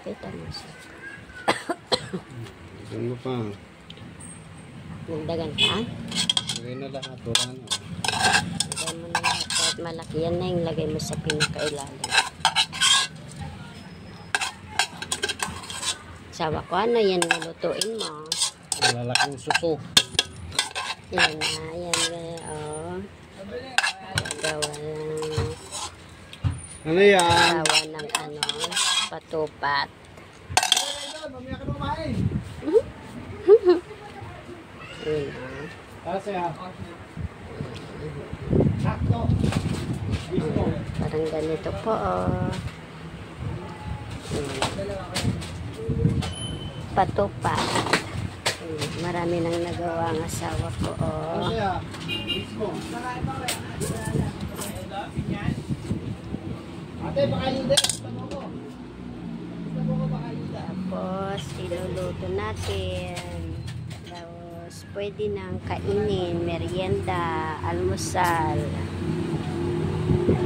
Pakita mo siya. Ano pa? Nagdagan ka? Lagay na lahat. Wala na. Lagay mo na lahat. Kahit malaki yan na yung lagay mo sa pinakailalim. Sawa ko, ano yan lulutuin mo? Malalaking suso. Yan na, yan na, oh. Gawa ng... Ano yan? Gawa ng ano, patupat. Yun, oh. Kasi Parang ganito po, oh. Patupat. Marami nang nagawa ang asawa ko, oh. Tapos, iluluto natin. Tapos, pwede nang kainin, merienda, almusal.